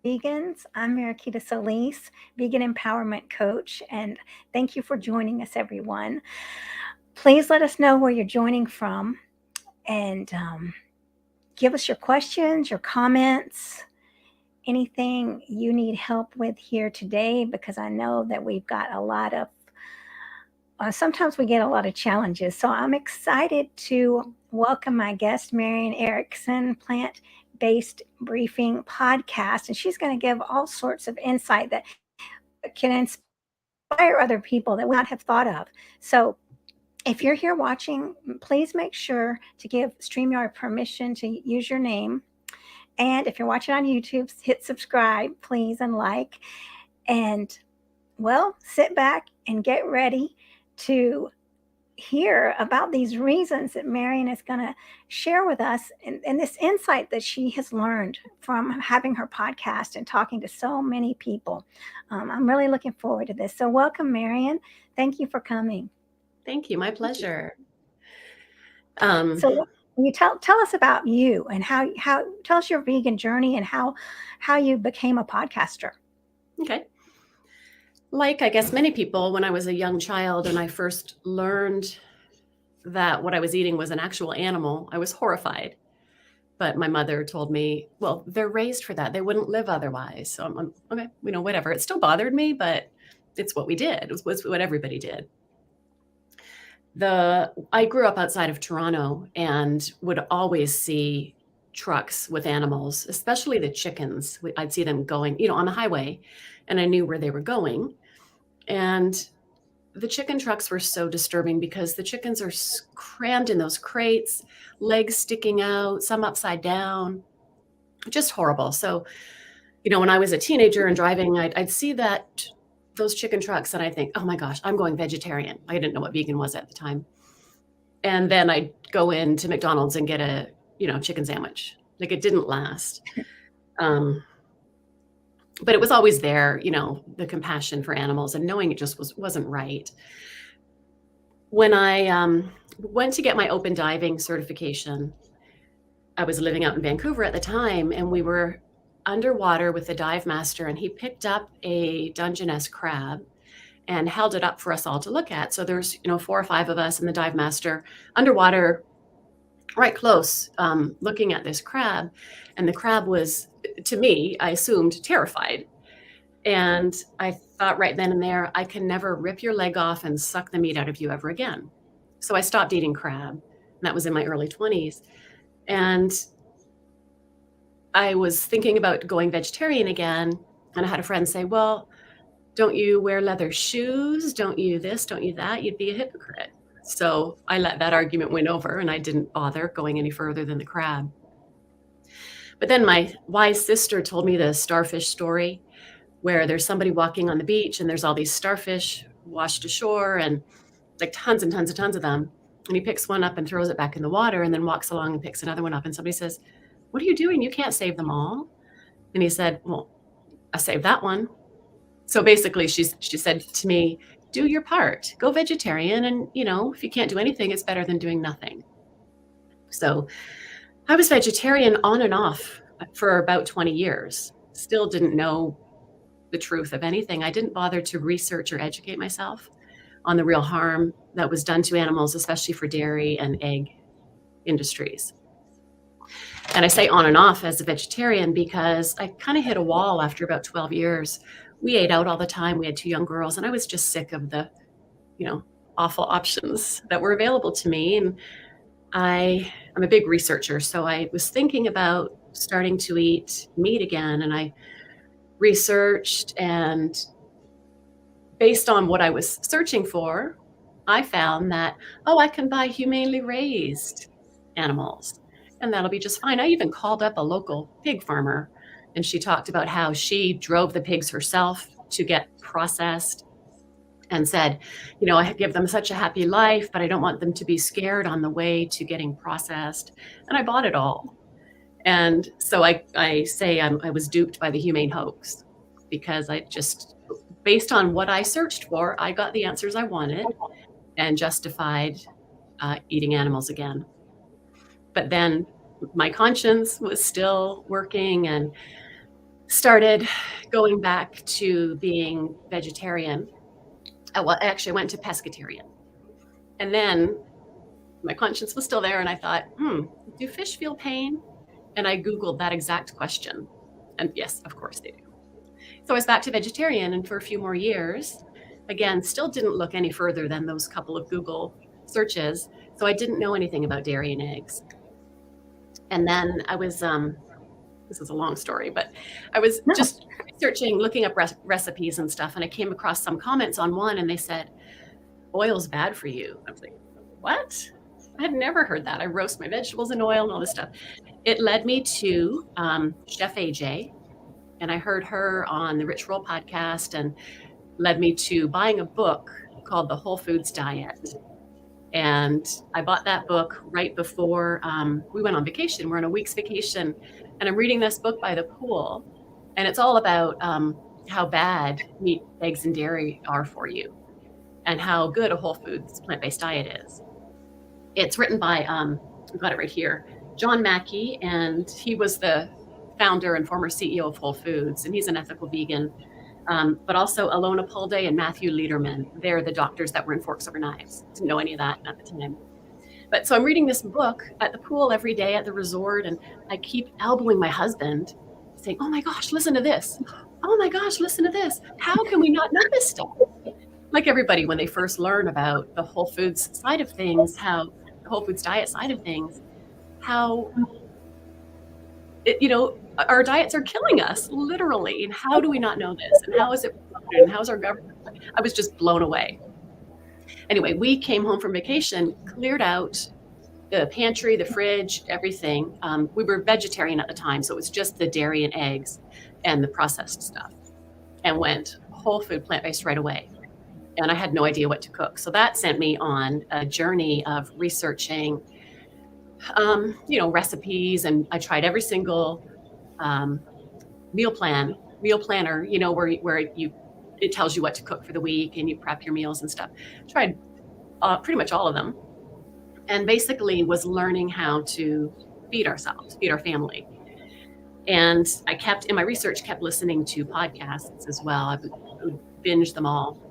Vegans. I'm Mariquita Solis, vegan empowerment coach, and thank you for joining us, everyone. Please let us know where you're joining from and give us your questions, your comments, anything you need help with here today, because I know that we've got a lot of sometimes we get a lot of challenges. So I'm excited to welcome my guest, Marian Erikson, plant based briefing podcast. And she's going to give all sorts of insight that can inspire other people that we not have thought of. So if you're here watching, please make sure to give StreamYard permission to use your name. And if you're watching on YouTube, hit subscribe, please, and like. And well, sit back and get ready to hear about these reasons that Marian is going to share with us and this insight that she has learned from having her podcast and talking to so many people. I'm really looking forward to this. So welcome, Marian. Thank you for coming. Thank you. My pleasure. So you tell us about you and how tell us your vegan journey and how you became a podcaster. Okay. Like, I guess many people, when I was a young child and I first learned that what I was eating was an actual animal, I was horrified. But my mother told me, well, they're raised for that. They wouldn't live otherwise. So I'm okay, whatever. It still bothered me, but it's what we did. It was what everybody did. I grew up outside of Toronto and would always see trucks with animals, especially the chickens. I'd see them going, on the highway, and I knew where they were going. And the chicken trucks were so disturbing because the chickens are crammed in those crates, legs sticking out, some upside down, just horrible. So, when I was a teenager and driving, I'd see those chicken trucks and I think, oh my gosh, I'm going vegetarian. I didn't know what vegan was at the time. And then I'd go into McDonald's and get a, chicken sandwich. Like, it didn't last. But it was always there, the compassion for animals and knowing it just wasn't right. When I went to get my open diving certification, I was living out in Vancouver at the time, and we were underwater with the dive master, and he picked up a Dungeness crab and held it up for us all to look at. So there's, 4 or 5 of us and the dive master underwater, right close, looking at this crab. And the crab was, to me, I assumed, terrified. And I thought right then and there, I can never rip your leg off and suck the meat out of you ever again. So I stopped eating crab. And that was in my early 20s. And I was thinking about going vegetarian again. And I had a friend say, well, don't you wear leather shoes? Don't you this? Don't you that? You'd be a hypocrite. So I let that argument win over, and I didn't bother going any further than the crab. But then my wise sister told me the starfish story, where there's somebody walking on the beach and there's all these starfish washed ashore, and like tons and tons and tons of them. And he picks one up and throws it back in the water and then walks along and picks another one up. And somebody says, what are you doing? You can't save them all. And he said, well, I saved that one. So basically she said to me, do your part, go vegetarian. And, if you can't do anything, it's better than doing nothing. So I was vegetarian on and off for about 20 years, still didn't know the truth of anything. I didn't bother to research or educate myself on the real harm that was done to animals, especially for dairy and egg industries. And I say on and off as a vegetarian because I kind of hit a wall after about 12 years. We ate out all the time. We had 2 young girls, and I was just sick of the, awful options that were available to me. And I'm a big researcher, so I was thinking about starting to eat meat again. And I researched, and based on what I was searching for, I found that, I can buy humanely raised animals, and that'll be just fine. I even called up a local pig farmer, and she talked about how she drove the pigs herself to get processed and said, I give them such a happy life, but I don't want them to be scared on the way to getting processed. And I bought it all. And so I say I was duped by the humane hoax, because I just, based on what I searched for, I got the answers I wanted and justified eating animals again. But then my conscience was still working, and started going back to being vegetarian. Well, actually, I went to pescatarian. And then my conscience was still there, and I thought, do fish feel pain? And I Googled that exact question. And yes, of course they do. So I was back to vegetarian, and for a few more years, again, still didn't look any further than those couple of Google searches. So I didn't know anything about dairy and eggs. And then I was, this is a long story, but I was just researching, looking up recipes and stuff, and I came across some comments on one, and they said, oil's bad for you. I was like, what? I had never heard that. I roast my vegetables in oil and all this stuff. It led me to Chef AJ, and I heard her on the Rich Roll podcast, and led me to buying a book called The Whole Foods Diet. And I bought that book right before we went on vacation. We're on a week's vacation, and I'm reading this book by the pool, and it's all about how bad meat, eggs, and dairy are for you, and how good a whole foods plant-based diet is. It's written by, I've got it right here, John Mackey, and he was the founder and former CEO of Whole Foods, and he's an ethical vegan. But also Alona Pulday and Matthew Lederman. They're the doctors that were in Forks Over Knives. Didn't know any of that at the time. But so I'm reading this book at the pool every day at the resort, and I keep elbowing my husband, saying, oh my gosh, listen to this. Oh my gosh, listen to this. How can we not know this stuff? Like everybody, when they first learn about the whole foods side of things, how the whole foods diet side of things, how, our diets are killing us, literally. And how do we not know this? And how is it promoted? And how's our government? I was just blown away. Anyway, we came home from vacation, cleared out the pantry, the fridge, everything. We were vegetarian at the time, so it was just the dairy and eggs and the processed stuff, and went whole food plant-based right away. And I had no idea what to cook. So that sent me on a journey of researching, recipes. And I tried every single meal planner, where it tells you what to cook for the week and you prep your meals and stuff. Tried pretty much all of them, and basically was learning how to feed ourselves, feed our family. And I in my research, kept listening to podcasts as well. I would binge them all.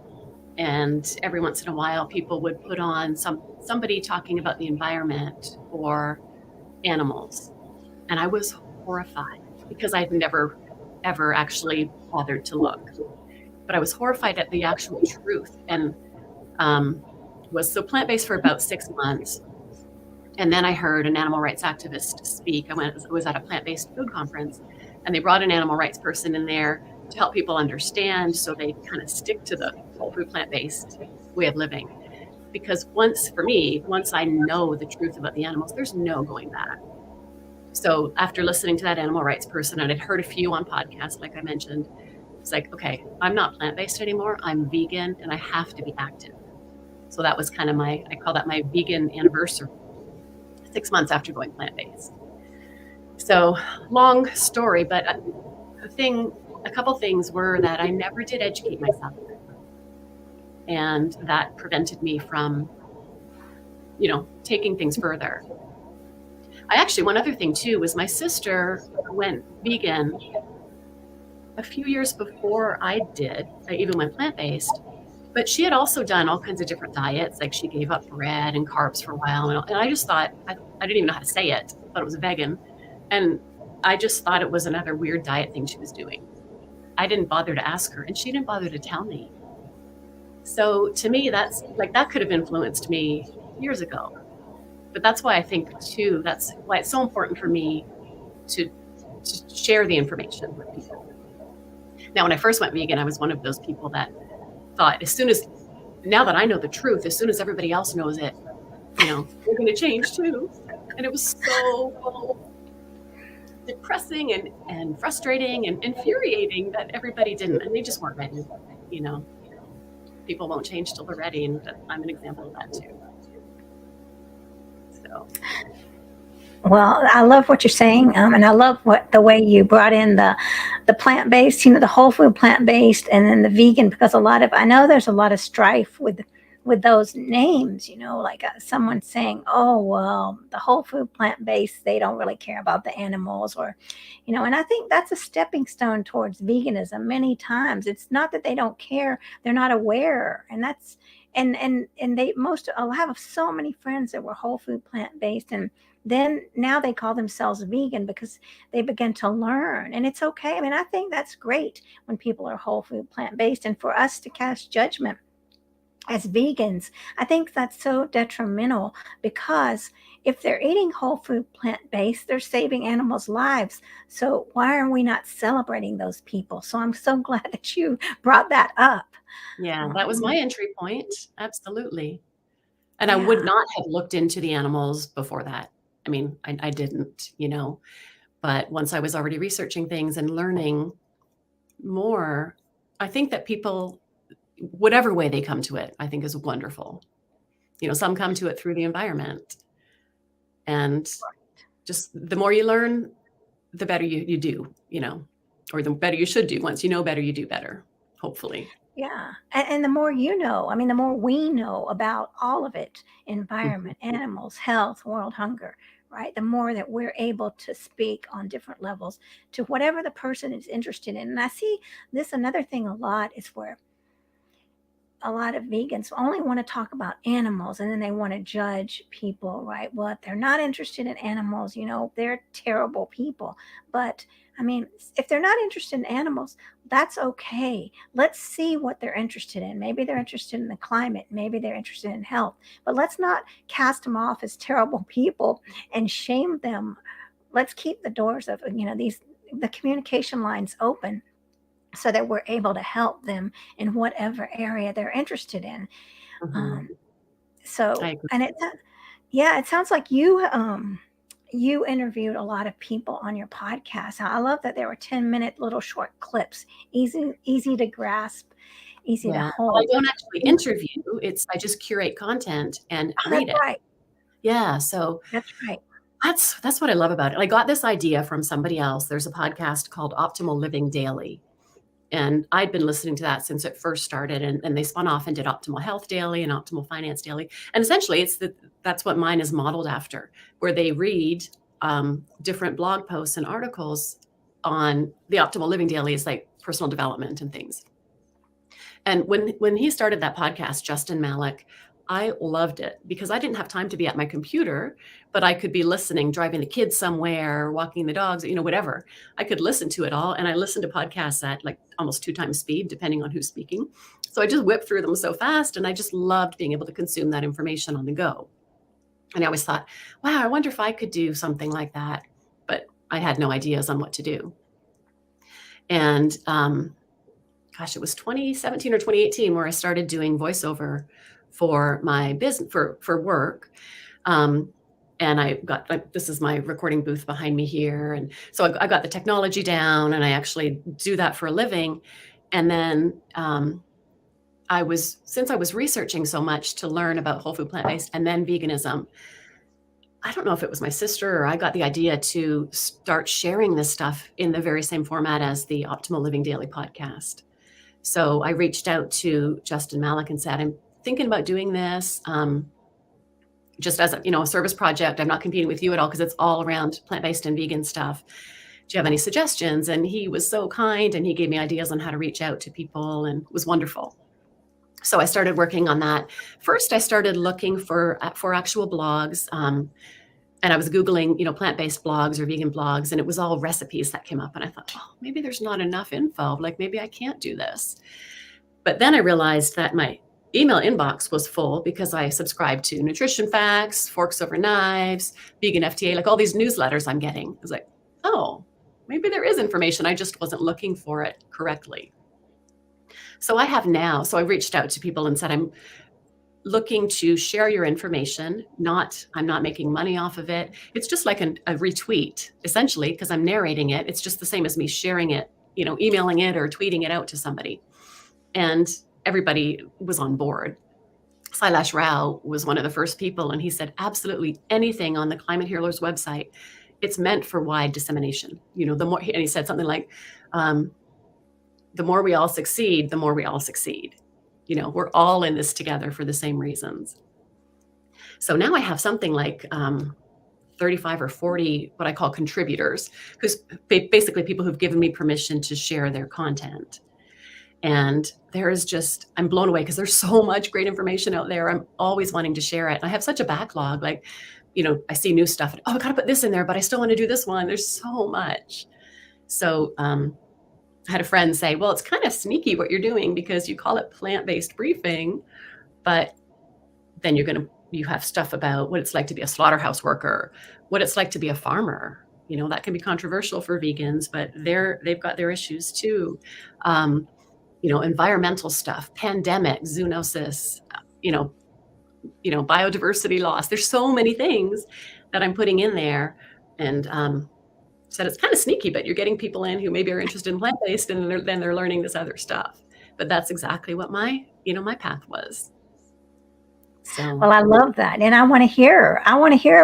And every once in a while, people would put on somebody talking about the environment or animals. And I was horrified, because I'd never, ever actually bothered to look. But I was horrified at the actual truth, and was so plant-based for about 6 months. And then I heard an animal rights activist speak. I was at a plant-based food conference, and they brought an animal rights person in there to help people understand, so they kind of stick to the whole food plant-based way of living. Because once I know the truth about the animals, there's no going back. So after listening to that animal rights person, and I'd heard a few on podcasts, like I mentioned, it's like, okay, I'm not plant-based anymore. I'm vegan, and I have to be active. So that was kind of I call that my vegan anniversary, 6 months after going plant-based. So long story, but a couple things were that I never did educate myself. And that prevented me from, taking things further. One other thing too was my sister went vegan a few years before I did. I even went plant-based, but she had also done all kinds of different diets. Like she gave up bread and carbs for a while. And I just thought, I didn't even know how to say it, but it was vegan. And I just thought it was another weird diet thing she was doing. I didn't bother to ask her, and she didn't bother to tell me. So to me, that could have influenced me years ago. But that's why I think too, that's why it's so important for me to share the information with people. Now, when I first went vegan, I was one of those people that thought, now that I know the truth, as soon as everybody else knows it, we're going to change too. And it was so depressing and frustrating and infuriating that everybody didn't, and they just weren't ready. People won't change till they're ready, and I'm an example of that too. So. Well, I love what you're saying, and I love the way you brought in the plant-based, the whole food plant-based, and then the vegan, because I know there's a lot of strife with with those names, like someone saying, oh, well, the whole food plant based, they don't really care about the animals, or, and I think that's a stepping stone towards veganism many times. It's not that they don't care, they're not aware. And that's, and they most, I'll have so many friends that were whole food plant based, and then now they call themselves vegan because they begin to learn, and it's okay. I mean, I think that's great when people are whole food plant based, and for us to cast judgment as vegans, I think that's so detrimental, because if they're eating whole food plant based, they're saving animals' lives. So why are we not celebrating those people? So I'm so glad that you brought that up. Yeah, that was my entry point. Absolutely. And I would Yeah. not have looked into the animals before that. I mean, I didn't, but once I was already researching things and learning more, I think that people, whatever way they come to it, I think is wonderful. Some come to it through the environment. And just the more you learn, the better you do, or the better you should do. Once you know better, you do better, hopefully. Yeah. And the more you know, I mean, the more we know about all of it, Mhm. environment, animals, health, world hunger, right? The more that we're able to speak on different levels to whatever the person is interested in. And I see this another thing a lot is where a lot of vegans only want to talk about animals, and then they want to judge people, right? Well, if they're not interested in animals, they're terrible people. But I mean, if they're not interested in animals, that's okay. Let's see what they're interested in. Maybe they're interested in the climate, maybe they're interested in health, but let's not cast them off as terrible people and shame them. Let's keep the doors of, the communication lines open, so that we're able to help them in whatever area they're interested in. Mhm. Um, so, I agree. and yeah, it sounds like you interviewed a lot of people on your podcast. I love that there were 10-minute little short clips, easy to grasp, easy to Yeah. Well, I hold. don't actually interview. I just curate content and Oh, read that's it. right. Yeah. So That's right. that's what I love about it. I got this idea from somebody else. There's a podcast called Optimal Living Daily. And I'd been listening to that since it first started, and they spun off and did Optimal Health Daily and Optimal Finance Daily. And essentially that's what mine is modeled after, where they read different blog posts and articles on the Optimal Living Daily is like personal development and things. And when he started that podcast, Justin Malik, I loved it because I didn't have time to be at my computer, but I could be listening, driving the kids somewhere, walking the dogs, whatever. I could listen to it all. And I listened to podcasts at like almost 2 times speed, depending on who's speaking. So I just whipped through them so fast. And I just loved being able to consume that information on the go. And I always thought, wow, I wonder if I could do something like that. But I had no ideas on what to do. And gosh, it was 2017 or 2018 where I started doing voiceover for my business for work. And I got this is my recording booth behind me here, and so I got the technology down, and I actually do that for a living. And then since I was researching so much to learn about whole food plant based and then veganism, I don't know if it was my sister or I got the idea to start sharing this stuff in the very same format as the Optimal Living Daily podcast. So I reached out to Justin Malik and said, I'm thinking about doing this just as a service project. I'm not competing with you at all because it's all around plant-based and vegan stuff. Do you have any suggestions? And he was so kind, and he gave me ideas on how to reach out to people, and it was wonderful. So I started working on that. First, I started looking for actual blogs. And I was Googling, plant-based blogs or vegan blogs, and it was all recipes that came up. And I thought, oh, maybe there's not enough info. Like maybe I can't do this. But then I realized that my email inbox was full because I subscribed to Nutrition Facts, Forks Over Knives, Vegan FTA, like all these newsletters I'm getting. I was like, oh, maybe there is information. I just wasn't looking for it correctly. So I have now. So I reached out to people and said, I'm looking to share your information. I'm not making money off of it. It's just like a retweet, essentially, because I'm narrating it. It's just the same as me sharing it, emailing it or tweeting it out to somebody. And everybody was on board. Sailash Rao was one of the first people, and he said, absolutely anything on the Climate Healers website, it's meant for wide dissemination. The more, and he said something like, the more we all succeed, the more we all succeed. We're all in this together for the same reasons. So now I have something like 35 or 40 what I call contributors, who's basically people who've given me permission to share their content. And I'm blown away because there's so much great information out there. I'm always wanting to share it. And I have such a backlog. Like, I see new stuff. And, I got to put this in there, but I still want to do this one. There's so much. So I had a friend say, well, it's kind of sneaky what you're doing because you call it plant-based briefing, but then you have stuff about what it's like to be a slaughterhouse worker, what it's like to be a farmer. That can be controversial for vegans, but they've got their issues too. Environmental stuff, pandemic, zoonosis, biodiversity loss. There's so many things that I'm putting in there, and said it's kind of sneaky, but you're getting people in who maybe are interested in plant-based, and then they're learning this other stuff. But that's exactly what my path was. So, well, I love that. And I want to hear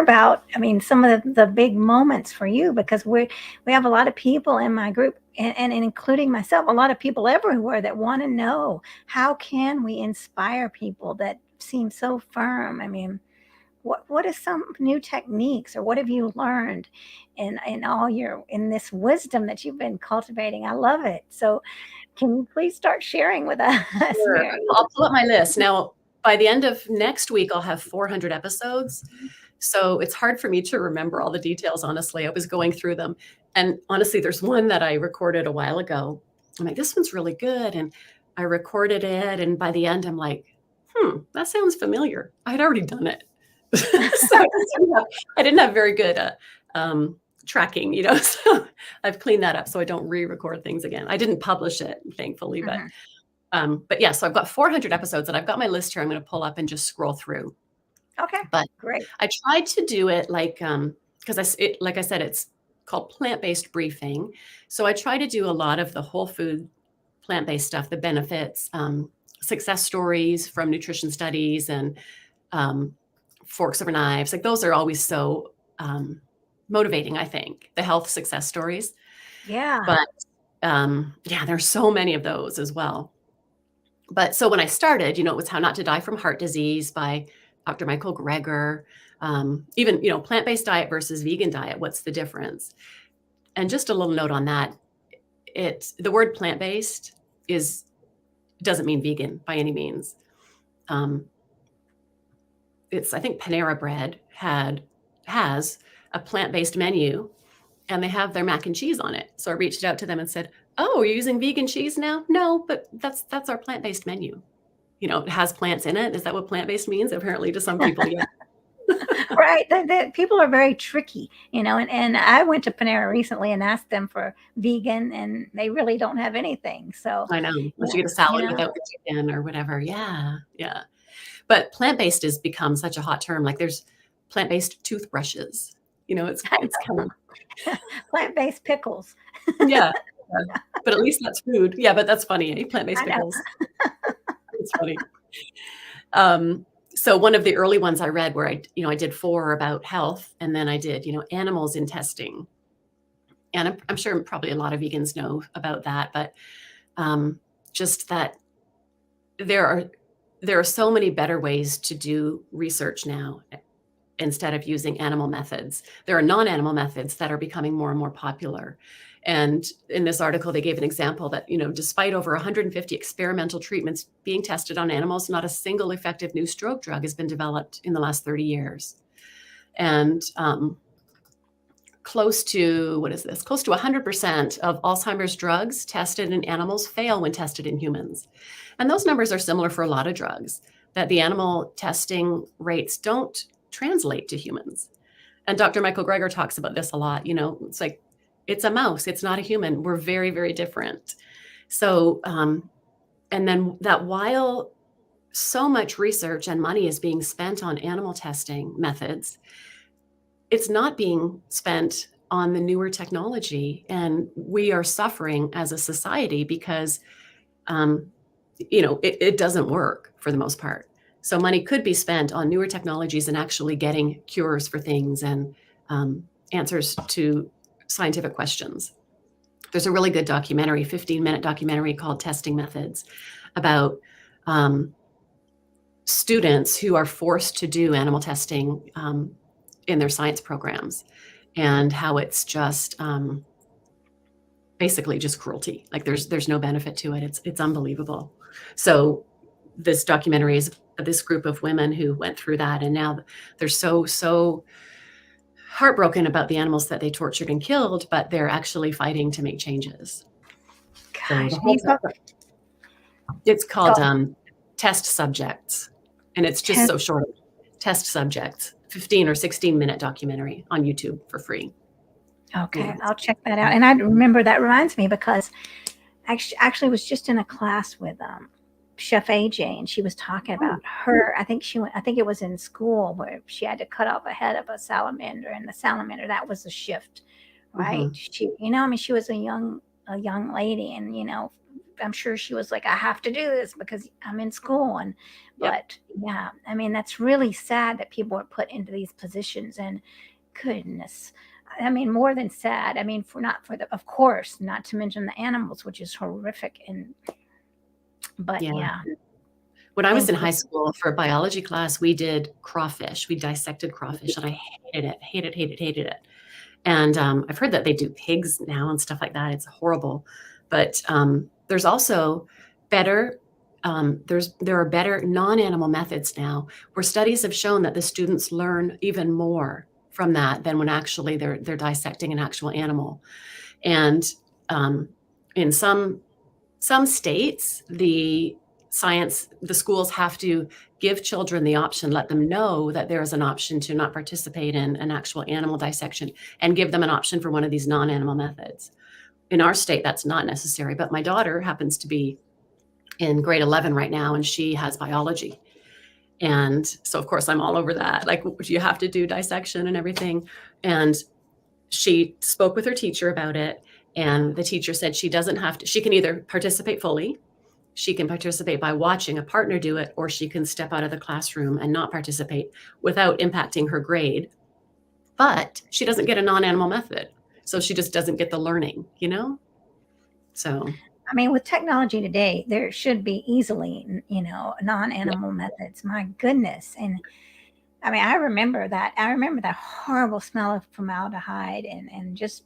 about, some of the big moments for you, because we have a lot of people in my group, and including myself, a lot of people everywhere that want to know, how can we inspire people that seem so firm? What is some new techniques, or what have you learned in this wisdom that you've been cultivating? I love it. So can you please start sharing with us? sure. Mary? I'll pull up my list. Now, by the end of next week, I'll have 400 episodes. So it's hard for me to remember all the details, honestly. I was going through them. And honestly, there's one that I recorded a while ago. I'm like, this one's really good. And I recorded it. And by the end, I'm like, that sounds familiar. I had already done it. So I didn't have very good tracking, so I've cleaned that up so I don't re-record things again. I didn't publish it, thankfully, but yeah, so I've got 400 episodes, and I've got my list here. I'm going to pull up and just scroll through. Okay, but great. I tried to do it like, because like I said, it's called plant-based briefing. So I try to do a lot of the whole food plant-based stuff, the benefits, success stories from nutrition studies, and forks over knives. Like, those are always so motivating, I think, the health success stories. Yeah. But there's so many of those as well. But so when I started, it was How Not to Die from Heart Disease by Dr. Michael Greger. Even, plant-based diet versus vegan diet, what's the difference? And just a little note on that, the word plant-based doesn't mean vegan by any means. I think Panera Bread has a plant-based menu, and they have their mac and cheese on it. So I reached out to them and said, oh, you're using vegan cheese now? No, but that's our plant-based menu. It has plants in it. Is that what plant-based means? Apparently to some people, yeah. Right. People are very tricky, and I went to Panera recently and asked them for vegan, and they really don't have anything. So I know. Unless you get a salad without the chicken or whatever. Yeah. Yeah. But plant-based has become such a hot term. Like, there's plant-based toothbrushes. It's kind of plant-based pickles. Yeah. But at least that's food. Yeah, but that's funny. Eh? Plant-based pickles. It's funny. So one of the early ones I read, where I did 4 about health, and then I did, animals in testing. And I'm sure probably a lot of vegans know about that, but just that there are so many better ways to do research now. Instead of using animal methods, there are non-animal methods that are becoming more and more popular. And in this article, they gave an example that, despite over 150 experimental treatments being tested on animals, not a single effective new stroke drug has been developed in the last 30 years. And close to 100% of Alzheimer's drugs tested in animals fail when tested in humans. And those numbers are similar for a lot of drugs, that the animal testing rates don't translate to humans. And Dr. Michael Greger talks about this a lot. It's like, it's a mouse, it's not a human. We're very, very different. So, and then that while so much research and money is being spent on animal testing methods, it's not being spent on the newer technology. And we are suffering as a society because, it doesn't work for the most part. So money could be spent on newer technologies and actually getting cures for things and answers to scientific questions. There's a really good documentary, 15-minute documentary called Testing Methods, about students who are forced to do animal testing in their science programs, and how it's just basically just cruelty. Like there's no benefit to it. It's unbelievable. So this documentary is this group of women who went through that, and now they're so heartbroken about the animals that they tortured and killed, but they're actually fighting to make changes. So Gosh, the whole it's called go. Test Subjects, and it's just Test. so short. Test Subjects, 15 or 16-minute documentary on YouTube for free. Okay, Yeah. I'll check that out. And I remember that reminds me because actually was just in a class with Chef AJ, and she was talking about her. I think it was in school where she had to cut off a head of a salamander, and the salamander, that was the shift, right? Mm-hmm. She, I mean, she was a young lady, and I'm sure she was like, I have to do this because I'm in school, and Yep. but yeah, I mean, that's really sad that people are put into these positions, and goodness. I mean, more than sad. I mean, of course, not to mention the animals, which is horrific. But Yeah. yeah, When I was in thank you. high school for a biology class, we did crawfish. We dissected crawfish, and I hated it. And I've heard that they do pigs now and stuff like that. It's horrible. But there's also better. There are better non-animal methods now, where studies have shown that the students learn even more from that than when actually they're dissecting an actual animal. And in some states, the schools have to give children the option, let them know that there is an option to not participate in an actual animal dissection, and give them an option for one of these non-animal methods. In our state, that's not necessary, but my daughter happens to be in grade 11 right now, and she has biology. And so, of course, I'm all over that. Like, you have to do dissection and everything. And she spoke with her teacher about it, and the teacher said she doesn't have to. She can either participate fully, she can participate by watching a partner do it, or she can step out of the classroom and not participate without impacting her grade. But she doesn't get a non-animal method, so she just doesn't get the learning, So I mean, with technology today, there should be easily, non-animal methods. My goodness. And I mean, I remember that. I remember that horrible smell of formaldehyde, and just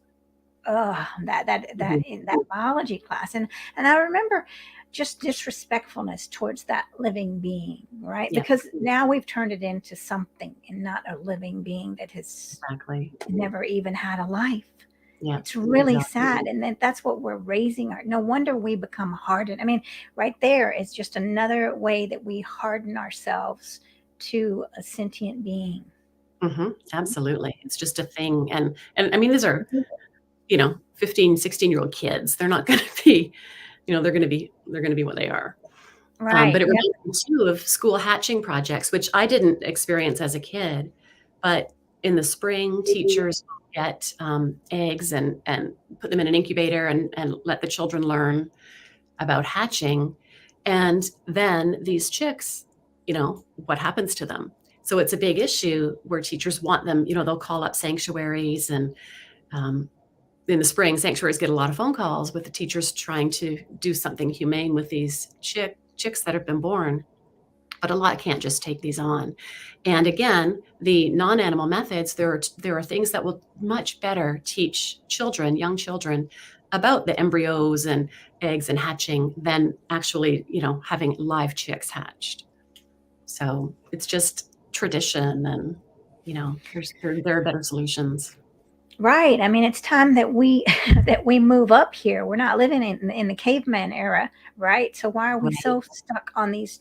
in that biology class. And I remember just disrespectfulness towards that living being, right? yeah, Because now we've turned it into something and not a living being that has exactly. never even had a life. Yeah, It's really exactly. sad. And that's what we're raising no wonder we become hardened. I mean, right there is just another way that we harden ourselves to a sentient being. Absolutely. It's just a thing. And I mean, these are 15, 16-year-old kids. They're not going to be, they're going to be what they are. But Right. it Yep. reminds me too of school hatching projects, which I didn't experience as a kid. But in the spring, teachers get eggs and put them in an incubator, and let the children learn about hatching. And then these chicks, what happens to them? So it's a big issue where teachers want them, they'll call up sanctuaries, and in the spring, sanctuaries get a lot of phone calls with the teachers trying to do something humane with these chicks that have been born. But a lot can't just take these on. And again, the non-animal methods, there are things that will much better teach young children, about the embryos and eggs and hatching than actually, having live chicks hatched. So it's just tradition, and there are better solutions. Right. I mean, it's time that we that we move up here. We're not living in the caveman era, right? So why are we Right. so stuck on these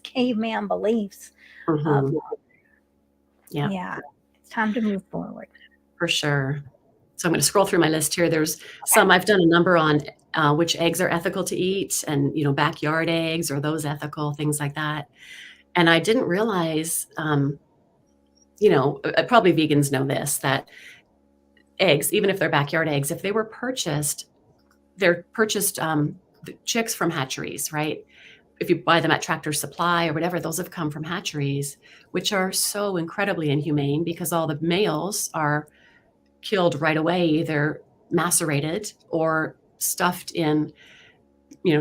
caveman beliefs? Of Yeah, Yeah, it's time to move forward. for sure. So I'm going to scroll through my list here. There's some, I've done a number on which eggs are ethical to eat, and backyard eggs, are those ethical, things like that. And I didn't realize, probably vegans know this, that eggs, even if they're backyard eggs, if they were purchased, they're purchased the chicks from hatcheries, right? If you buy them at Tractor Supply or whatever, those have come from hatcheries, which are so incredibly inhumane, because all the males are killed right away, either macerated or stuffed in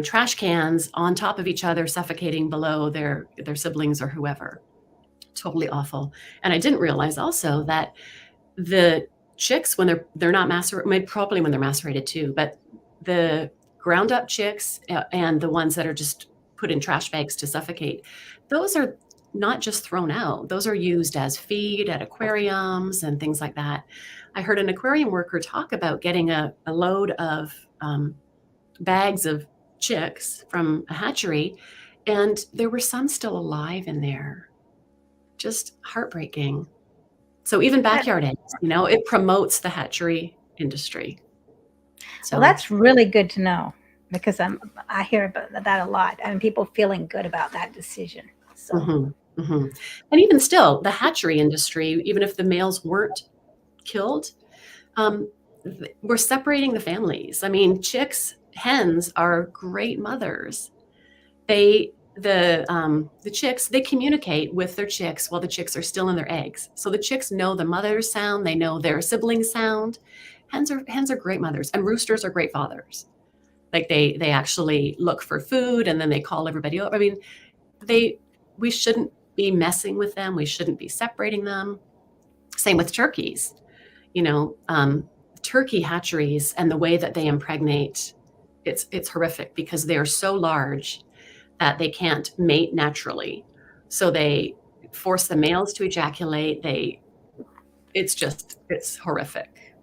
trash cans on top of each other, suffocating below their siblings or whoever. Totally awful. And I didn't realize also that the chicks, when they're not macerated, probably when they're macerated too, but the ground up chicks and the ones that are just put in trash bags to suffocate, those are not just thrown out. Those are used as feed at aquariums and things like that. I heard an aquarium worker talk about getting a load of bags of chicks from a hatchery, and there were some still alive in there. Just heartbreaking. So even That, backyard eggs, it promotes the hatchery industry. well, So, that's really good to know because I hear about that a lot, and people feeling good about that decision. So mhm, mhm. And even still, the hatchery industry, even if the males weren't killed, um, we're separating the families. I mean, hens are great mothers. The chicks, they communicate with their chicks while the chicks are still in their eggs. So the chicks know the mother's sound, they know their siblings' sound. Hens are great mothers, and roosters are great fathers. Like they actually look for food, and then they call everybody over. I mean, we shouldn't be messing with them. We shouldn't be separating them. Same with turkeys. You know, turkey hatcheries and the way that they impregnate, it's horrific because they are so large that they can't mate naturally. So they force the males to ejaculate. It's horrific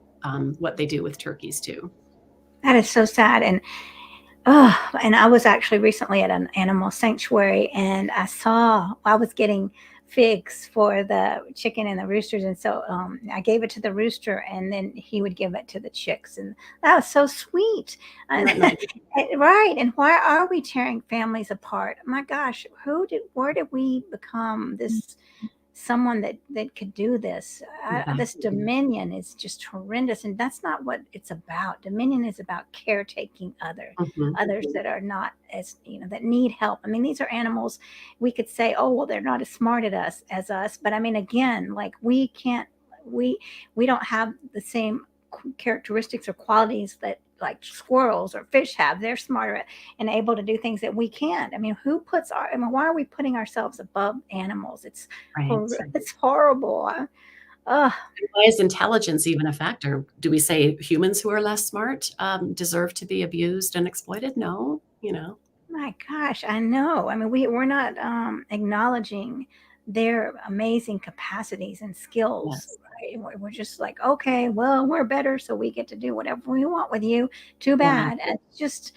what they do with turkeys too. that is so sad. And I was actually recently at an animal sanctuary, and I was getting figs for the chicken and the roosters, and so I gave it to the rooster, and then he would give it to the chicks, and that was so sweet. Isn't that nice? Right? And why are we tearing families apart? My gosh, where did we become this? Someone that could do this. This Exactly. dominion is just horrendous, and that's not what it's about. Dominion is about caretaking Mhm. others that are not as that need help. I mean, these are animals. We could say, oh well, they're not as smart as us, but I mean, again, like we can't we we don't have the same characteristics or qualities that like squirrels or fish have. They're smarter and able to do things that we can't. I mean, why are we putting ourselves above animals? Right. It's horrible. Uh, Why is intelligence even a factor? Do we say humans who are less smart deserve to be abused and exploited? No. my gosh, I know. I mean, we're not acknowledging their amazing capacities and skills. Yes, Right? We're just like, okay, well, we're better, so we get to do whatever we want with you. Too right. bad. It's just,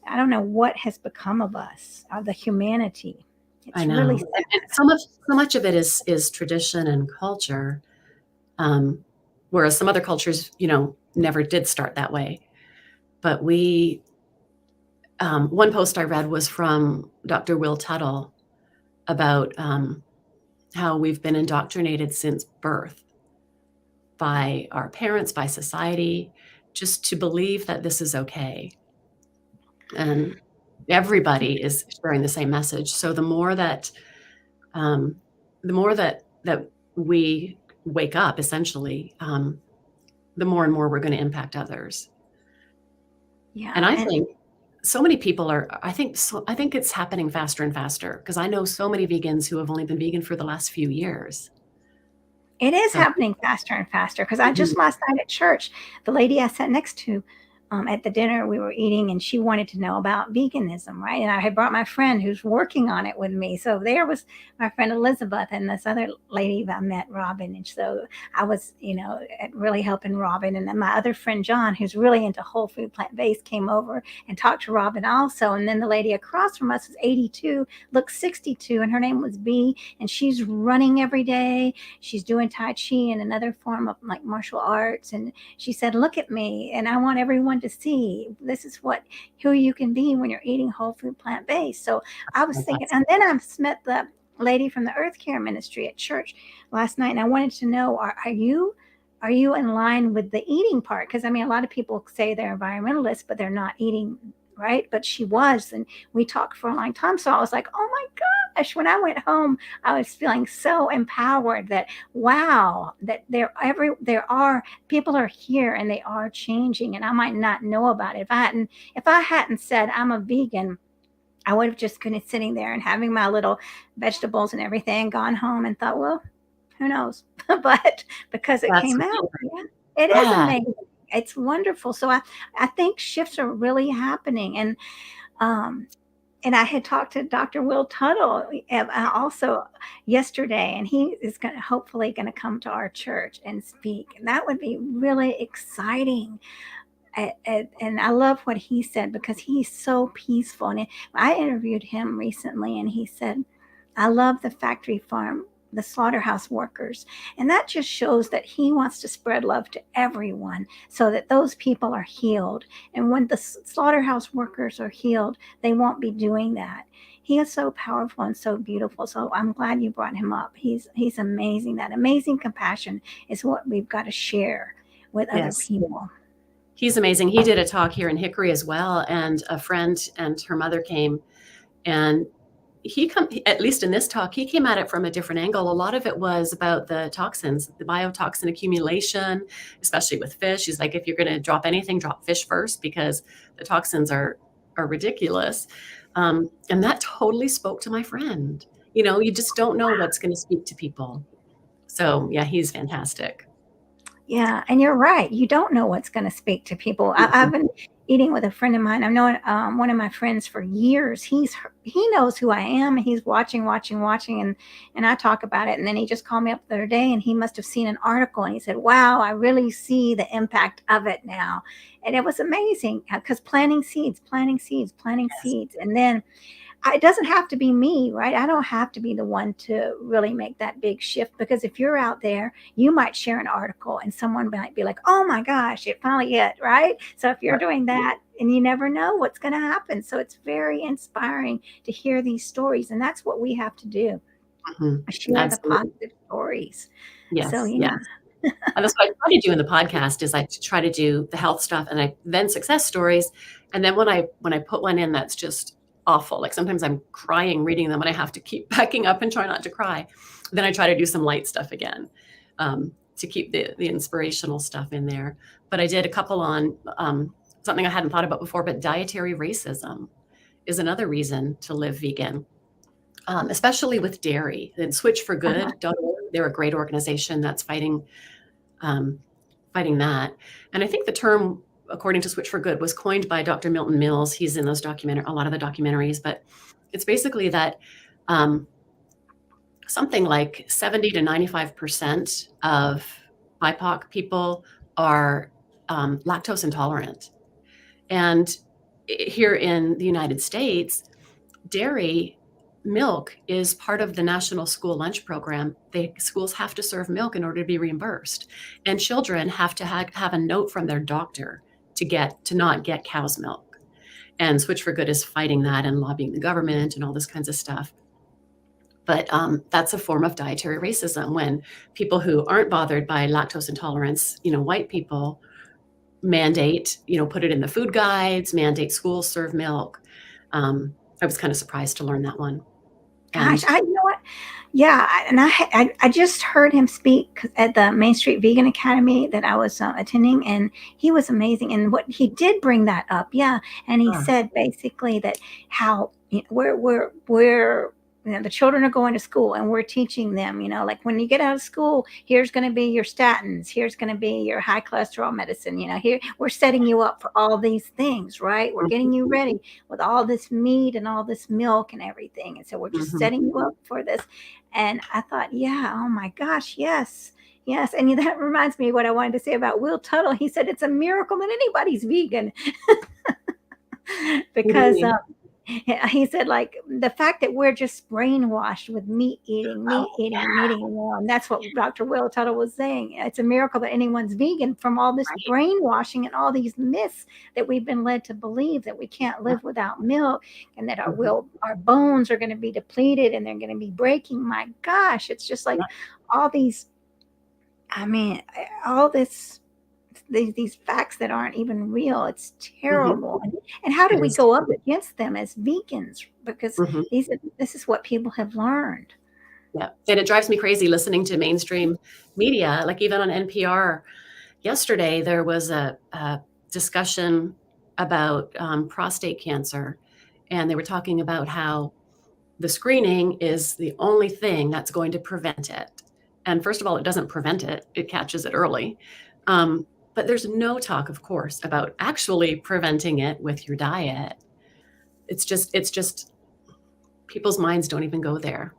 I don't know what has become of us, of the humanity. I It's really know. And sad. so much of it is tradition and culture, um, whereas some other cultures, never did start that way. But one post I read was from Dr. Will Tuttle about how we've been indoctrinated since birth by our parents, by society, just to believe that this is okay. And everybody is sharing the same message. So um, the more that we wake up, essentially, the more and more we're going to impact others. And Yeah, I and think so many people are. I think it's happening faster and faster because I know so many vegans who have only been vegan for the last few years. it is So, happening faster and faster because I mhm, just last night at church, the lady I sat next to at the dinner we were eating, and she wanted to know about veganism, right? And I had brought my friend who's working on it with me. So there was my friend Elizabeth and this other lady that I met, Robin. And so I was, really helping Robin. And then my other friend, John, who's really into whole food plant based, came over and talked to Robin also. And then the lady across from us was 82, looked 62, and her name was B. And she's running every day. She's doing Tai Chi and another form of like martial arts. And she said, look at me. And I want everyone to see this is who you can be when you're eating whole food plant based. So I was thinking, that's and then I met the lady from the Earth Care Ministry at church last night, and I wanted to know, are you in line with the eating part? Because I mean, a lot of people say they're environmentalists, but they're not eating right. But she was, and we talked for a long time. So I was like, oh my God, gosh, when I went home, I was feeling so empowered that, wow, that there are people are here and they are changing, and I might not know about it. If I hadn't said I'm a vegan, I would have just been sitting there and having my little vegetables and everything, gone home and thought, well, who knows? But because it That's came really out, great. yeah, it is Yeah. amazing. It's wonderful. So I think shifts are really happening. Um, and I had talked to Dr. Will Tuttle also yesterday, and he is hopefully going to come to our church and speak. And that would be really exciting. And I love what he said because he's so peaceful. And I interviewed him recently, and he said, I love the factory farm, the slaughterhouse workers. And that just shows that he wants to spread love to everyone so that those people are healed. And when the slaughterhouse workers are healed, they won't be doing that. He is so powerful and so beautiful. So I'm glad you brought him up. He's amazing. That amazing compassion is what we've got to share with other Yes. people. He's amazing. He did a talk here in Hickory as well, and a friend and her mother came, and at least in this talk, he came at it from a different angle. A lot of it was about the toxins, the biotoxin accumulation, especially with fish. He's like, if you're going to drop anything, drop fish first, because the toxins are ridiculous. And that totally spoke to my friend. You just don't know what's going to speak to people. So yeah, he's fantastic. Yeah, and you're right. You don't know what's going to speak to people. I've been eating with a friend of mine. I've known one of my friends for years. He knows who I am. And he's watching, and I talk about it. And then he just called me up the other day, and he must have seen an article, and he said, "Wow, I really see the impact of it now." And it was amazing because planting seeds, Yes. and then it doesn't have to be me, right? I don't have to be the one to really make that big shift, because if you're out there, you might share an article and someone might be like, oh my gosh, it finally hit, right? So if you're doing that, and you never know what's going to happen. So it's very inspiring to hear these stories. And that's what we have to do, share the Absolutely. positive stories. So, Yes. yeah. Yes. And that's what I try to do in the podcast is I try to do the health stuff and then success stories. And then when I put one in that's just awful, like sometimes I'm crying reading them and I have to keep backing up and try not to cry. Then I try to do some light stuff again, to keep the inspirational stuff in there. But I did a couple on something I hadn't thought about before, but dietary racism is another reason to live vegan. Especially with dairy. And switchforgood.org, they're a great organization that's fighting that. And I think the term, according to Switch for Good, was coined by Dr. Milton Mills. He's in a lot of the documentaries, but it's basically that something like 70 to 95% of BIPOC people are lactose intolerant. And here in the United States, dairy milk is part of the national school lunch program. Schools have to serve milk in order to be reimbursed, and children have to have a note from their doctor to not get cow's milk. And Switch for Good is fighting that and lobbying the government and all this kinds of stuff. But that's a form of dietary racism when people who aren't bothered by lactose intolerance, white people, mandate, put it in the food guides, mandate schools serve milk. I was kind of surprised to learn that one. Gosh, And you know what? Yeah, I just heard him speak at the Main Street Vegan Academy that I was attending, and he was amazing. And what he did bring that up, yeah, and he said basically that how we're the children are going to school and we're teaching them, like when you get out of school, here's going to be your statins, here's going to be your high cholesterol medicine, here we're setting you up for all these things, right? We're getting you ready with all this meat and all this milk and everything. And so we're just setting you up for this. And I thought, yeah, oh my gosh, yes. Yes. And that reminds me of what I wanted to say about Will Tuttle. He said it's a miracle that anybody's vegan. Because he said, like, the fact that we're just brainwashed with meat eating, and that's what Dr. Will Tuttle was saying. It's a miracle that anyone's vegan from all this right. brainwashing and all these myths that we've been led to believe, that we can't live without milk, and that our bones are going to be depleted and they're going to be breaking. My gosh, it's just like all these, I mean, all this these facts that aren't even real. It's Mhm. terrible. And how do It we is go up terrible. against them as vegans? Because Mhm. this is what people have learned. Yeah, and it drives me crazy listening to mainstream media, like even on NPR. Yesterday, there was a discussion about prostate cancer, and they were talking about how the screening is the only thing that's going to prevent it. And first of all, it doesn't prevent it, it catches it early. But there's no talk, of course, about actually preventing it with your diet. It's just people's minds don't even go there.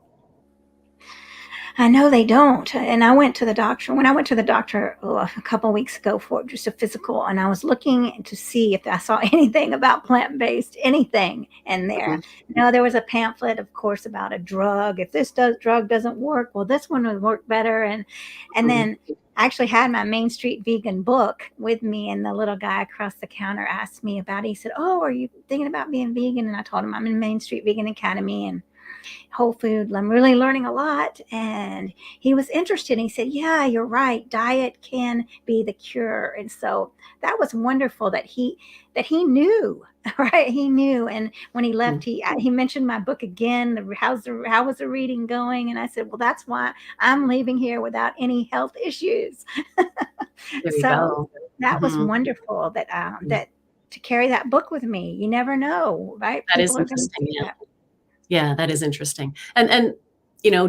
I know they don't. And I went to the doctor when I went to the doctor a couple of weeks ago for just a physical, and I was looking to see if I saw anything about plant based, anything in there. Mhm. No, there was a pamphlet, of course, about a drug. If drug doesn't work, well, this one would work better. And Mhm. then I actually had my Main Street Vegan book with me, and the little guy across the counter asked me about it. He said, "Oh, are you thinking about being vegan?" And I told him I'm in Main Street Vegan Academy and Whole Food. I'm really learning a lot. And he was interested. He said, "Yeah, you're right. Diet can be the cure." And so that was wonderful that he knew, right? He knew. And when he left, Mhm. he mentioned my book again. How was the reading going? And I said, "Well, that's why I'm leaving here without any health issues." There you So go. that was Mhm. wonderful Mhm. that to carry that book with me. You never know, right? That is People are going to interesting, do yeah. that. Yeah, that is interesting. And you know,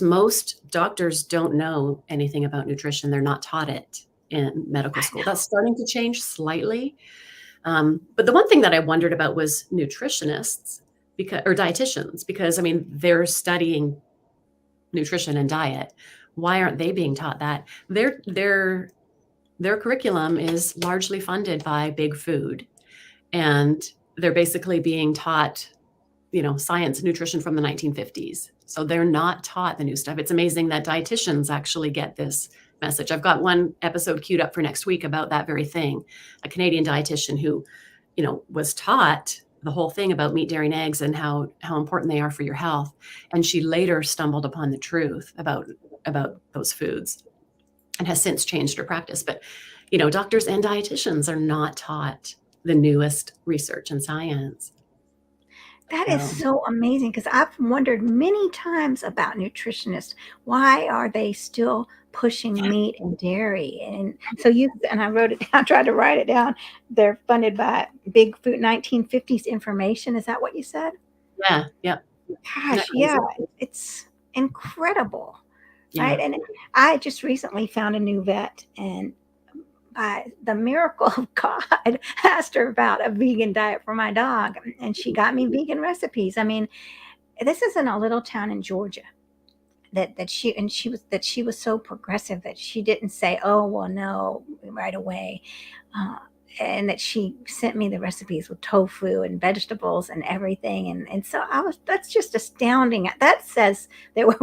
most doctors don't know anything about nutrition. They're not taught it in medical I school. That's know. starting to change slightly. But the one thing that I wondered about was nutritionists because or dietitians, because I mean, they're studying nutrition and diet. Why aren't they being taught that? Their curriculum is largely funded by big food, and they're basically being taught science, nutrition from the 1950s. So they're not taught the new stuff. It's amazing that dietitians actually get this message. I've got one episode queued up for next week about that very thing. A Canadian dietitian who, was taught the whole thing about meat, dairy, and eggs and how important they are for your health. And she later stumbled upon the truth about those foods and has since changed her practice. But, doctors and dietitians are not taught the newest research and science. That is So so amazing because I've wondered many times about nutritionists. Why are they still pushing meat and dairy? And so I wrote it down, tried to write it down. They're funded by Big Food 1950s information. Is that what you said? yeah, yeah. Isn't that Gosh, yeah, crazy? it's incredible, right? Yeah. And I just recently found a new vet, and by the miracle of God, asked her about a vegan diet for my dog, and she got me vegan recipes. I mean, this is in a little town in Georgia. She was so progressive that she didn't say, "Oh, well, no," right away. Uh, and that she sent me the recipes with tofu and vegetables and everything. And so that's just astounding. That says that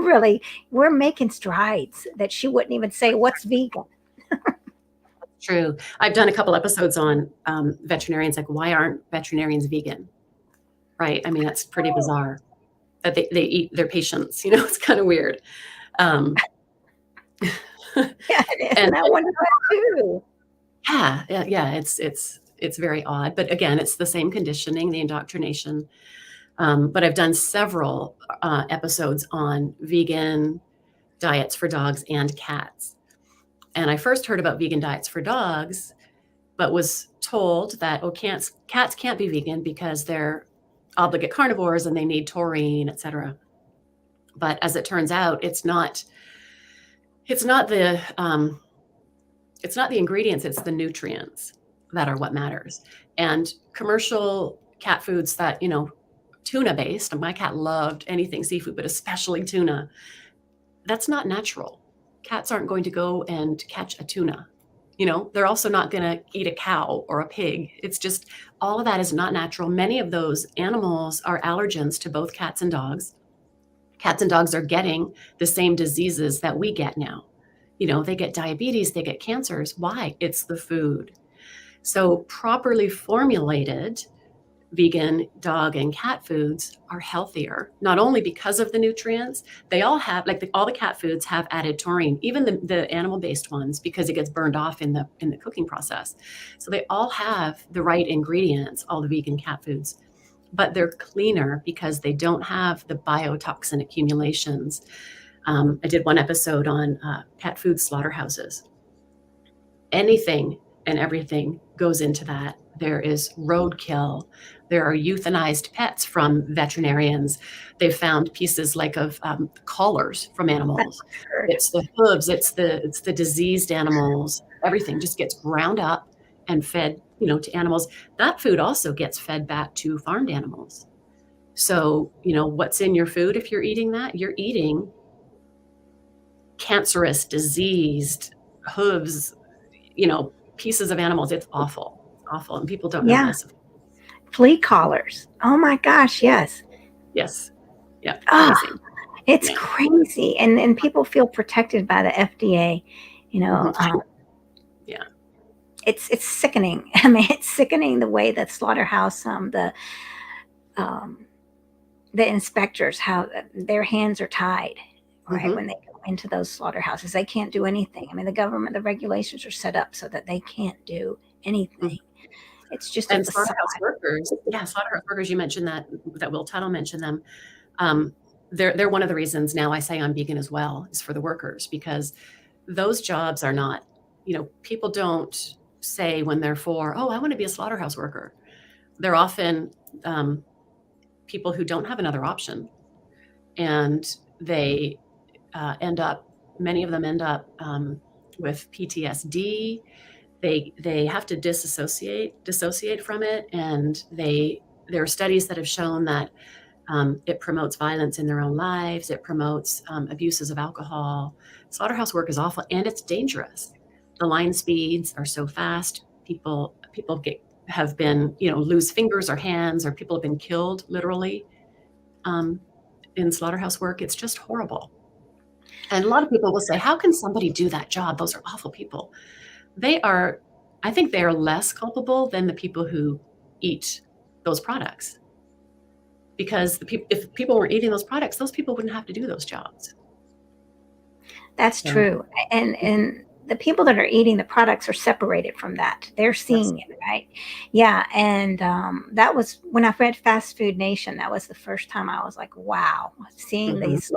we're making strides, that she wouldn't even say what's vegan. True. I've done a couple episodes on veterinarians, like why aren't veterinarians vegan? Right. I mean, that's pretty bizarre that they eat their patients, it's kind of weird. Um, Yeah, it is. and And I wonder that too. yeah, yeah, yeah, it's very odd. But again, it's the same conditioning, the indoctrination. But I've done several episodes on vegan diets for dogs and cats. And I first heard about vegan diets for dogs, but was told that cats can't be vegan because they're obligate carnivores and they need taurine, etc. But as it turns out, it's not the it's not the ingredients, it's the nutrients that are what matters. And commercial cat foods that tuna based, my cat loved anything seafood, but especially tuna. That's not natural. Cats aren't going to go and catch a tuna. They're also not going to eat a cow or a pig. It's just all of that is not natural. Many of those animals are allergens to both cats and dogs. Cats and dogs are getting the same diseases that we get now. They get diabetes, they get cancers. Why? It's the food. So, properly formulated vegan dog and cat foods are healthier, not only because of the nutrients. They all have, like all the cat foods have added taurine, even the animal-based ones, because it gets burned off in the cooking process. So they all have the right ingredients, all the vegan cat foods, but they're cleaner because they don't have the biotoxin accumulations. I did one episode on cat food slaughterhouses. Anything and everything goes into that. There is roadkill. There are euthanized pets from veterinarians. They've found pieces like of collars from animals. It's the hooves. It's the diseased animals. Everything just gets ground up and fed, to animals. That food also gets fed back to farmed animals. So, what's in your food if you're eating that? You're eating cancerous, diseased hooves, pieces of animals. It's awful. It's awful. And people don't know Yeah. this. Flea collars. Oh my gosh, yes. Yes. Yeah. Oh, Amazing. it's Yeah. crazy. And people feel protected by the FDA, Yeah. It's sickening. I mean, it's sickening the way that slaughterhouse, the inspectors, how their hands are tied, right? When they go into those slaughterhouses, they can't do anything. I mean, the government, the regulations are set up so that they can't do anything. It's just a And facade. slaughterhouse workers, you mentioned that Will Tuttle mentioned them. They're one of the reasons now I say I'm vegan as well, is for the workers, because those jobs are not, people don't say when they're I want to be a slaughterhouse worker. They're often people who don't have another option. And they many of them end up with PTSD. They have to dissociate from it. And there are studies that have shown that it promotes violence in their own lives. It promotes abuses of alcohol. Slaughterhouse work is awful, and it's dangerous. The line speeds are so fast. People have been, lose fingers or hands, or people have been killed literally in slaughterhouse work. It's just horrible. And a lot of people will say, how can somebody do that job? Those are awful people. I think they are less culpable than the people who eat those products. Because if people weren't eating those products, those people wouldn't have to do those jobs. That's true. And the people that are eating the products are separated from that. They're seeing it, right? Yeah. And that was when I read Fast Food Nation. That was the first time I was like, wow, seeing these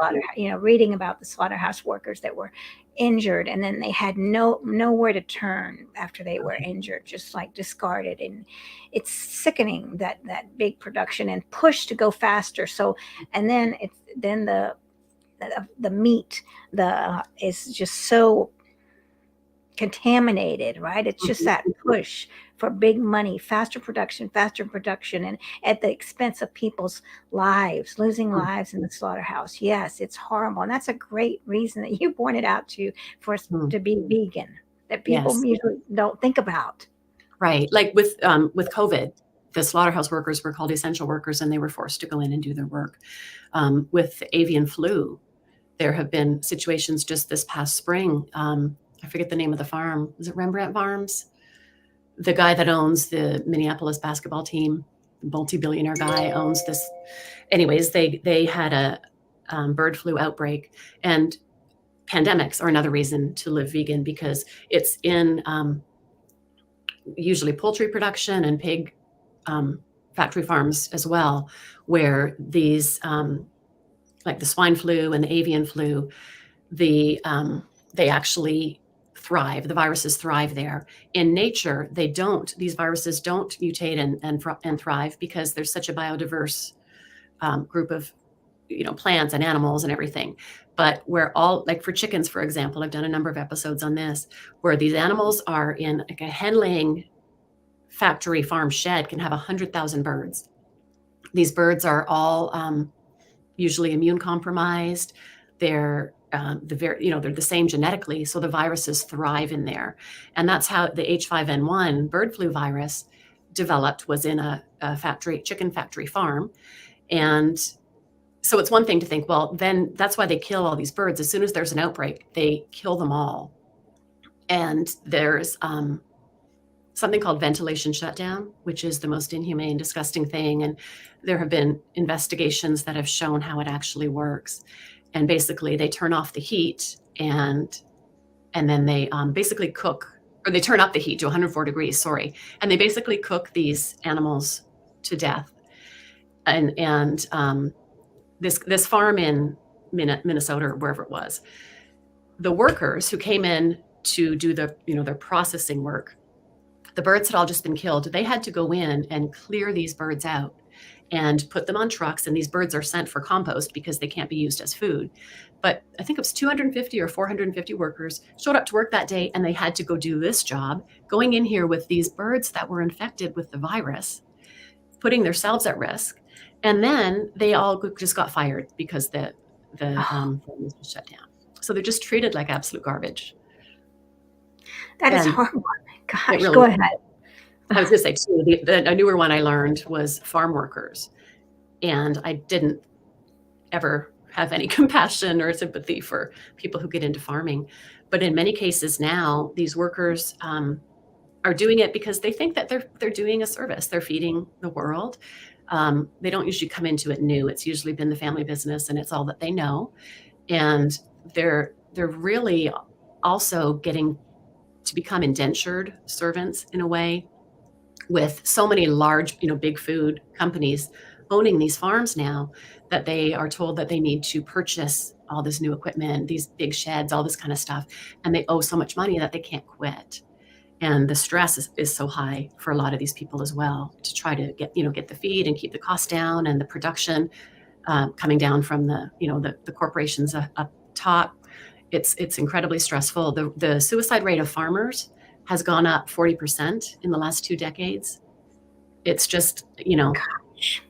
reading about the slaughterhouse workers that were injured, and then they had nowhere to turn after they were injured, just like discarded. And it's sickening, that big production and push to go faster. So, and then the meat is just so contaminated, right? It's just that push for big money, faster production, and at the expense of people's lives, losing lives in the slaughterhouse. Yes, it's horrible. And that's a great reason that you pointed out for us to be vegan, that people usually don't think about. Right. Like with COVID, the slaughterhouse workers were called essential workers, and they were forced to go in and do their work. With the avian flu, there have been situations just this past spring. I forget the name of the farm. Is it Rembrandt Farms? The guy that owns the Minneapolis basketball team, multi-billionaire guy, owns this. Anyways, they had a bird flu outbreak, and pandemics are another reason to live vegan, because it's in usually poultry production and pig factory farms as well, where these like the swine flu and the avian flu, they actually thrive. The viruses thrive there. In nature, these viruses don't mutate and thrive, because there's such a biodiverse group of plants and animals and everything. But like for chickens, for example, I've done a number of episodes on this, where these animals are in like a hen laying factory farm shed, can have 100,000 birds. These birds are all usually immune compromised. They're they're the same genetically, so the viruses thrive in there. And that's how the H5N1 bird flu virus developed, was in a chicken factory farm. And so it's one thing to think, well, then that's why they kill all these birds. As soon as there's an outbreak, they kill them all. And there's something called ventilation shutdown, which is the most inhumane, disgusting thing. And there have been investigations that have shown how it actually works. And basically, they turn off the heat and then they basically cook, or they turn up the heat to 104 degrees, sorry, and they basically cook these animals to death. And this farm in Minnesota or wherever it was, the workers who came in to do their processing work, the birds had all just been killed. They had to go in and clear these birds out and put them on trucks, and these birds are sent for compost because they can't be used as food. But I think it was 250 or 450 workers showed up to work that day, and they had to go do this job, going in here with these birds that were infected with the virus, putting themselves at risk. And then they all just got fired because the farm was shut down. So they're just treated like absolute garbage. That is And horrible. Gosh, really, go ahead. I was going to say too, a newer one I learned was farm workers. And I didn't ever have any compassion or sympathy for people who get into farming. But in many cases now, these workers are doing it because they think that they're doing a service. They're feeding the world. They don't usually come into it new. It's usually been the family business, and it's all that they know. And they're really also getting to become indentured servants in a way, with so many large, big food companies owning these farms now, that they are told that they need to purchase all this new equipment, these big sheds, all this kind of stuff, and they owe so much money that they can't quit. And the stress is so high for a lot of these people as well, to try to get the feed and keep the costs down, and the production coming down from the corporations up top. It's incredibly stressful. The suicide rate of farmers has gone up 40% in the last 2 decades. It's just, Gosh.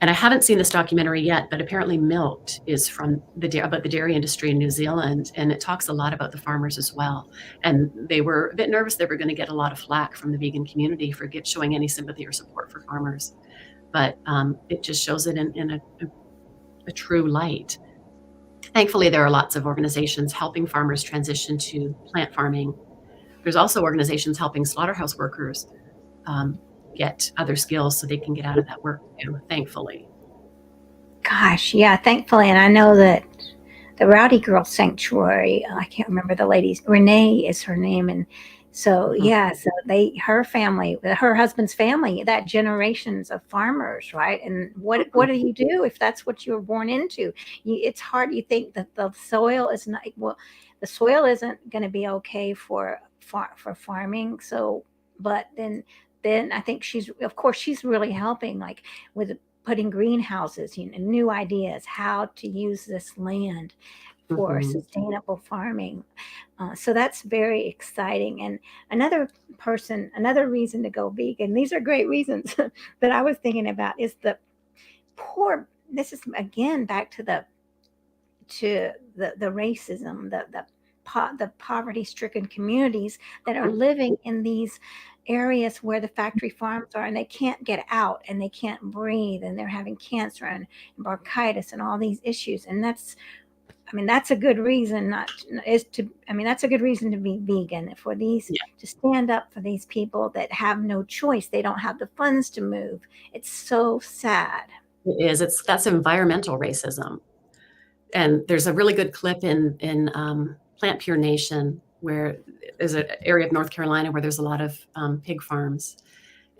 and I haven't seen this documentary yet, but apparently Milked is from about the dairy industry in New Zealand, and it talks a lot about the farmers as well. And they were a bit nervous they were going to get a lot of flack from the vegan community for showing any sympathy or support for farmers. But it just shows it in a true light. Thankfully, there are lots of organizations helping farmers transition to plant farming. There's also organizations helping slaughterhouse workers get other skills so they can get out of that work too, thankfully. Gosh, yeah, thankfully. And I know that the Rowdy Girl Sanctuary, I can't remember the lady's, Renee is her name. And so, yeah, so her family, her husband's family, that generations of farmers, right? And what do you do if that's what you were born into? It's hard. You think that the soil is not, well, the soil isn't going to be okay for farming. So, but then I think of course, she's really helping, like with putting greenhouses, new ideas, how to use this land for sustainable farming. So that's very exciting. And another reason to go vegan, these are great reasons that I was thinking about, is the poor, this is again back to the racism, the poverty-stricken communities that are living in these areas where the factory farms are, and they can't get out, and they can't breathe, and they're having cancer and bronchitis and all these issues. And that's a good reason that's a good reason to be vegan, for these, to stand up for these people that have no choice. They don't have the funds to move. It's so sad. It is. That's environmental racism. And there's a really good clip in Plant Pure Nation, where there's an area of North Carolina where there's a lot of pig farms,